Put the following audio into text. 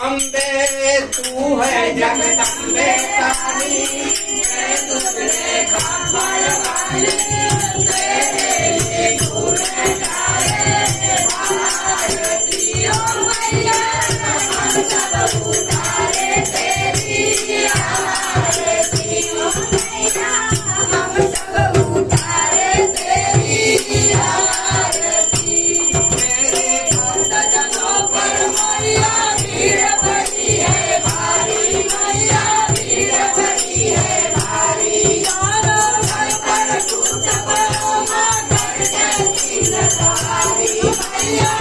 अम्बे तू है जगदम्बे काली, मैं तुझे कामड़ वाली, तेरे गुण गाए भारती ओ मैया, हम सब उतारे तेरी आरती ओ मैया, हम सब उतारे तेरी आरती। मेरे भक्तजनों पर मैया भीड़ बड़ी है भारी, मैया भीड़ बड़ी है भारी, चारों घर पर कूट पड़ो माँ कर जैसी नगारी, मैया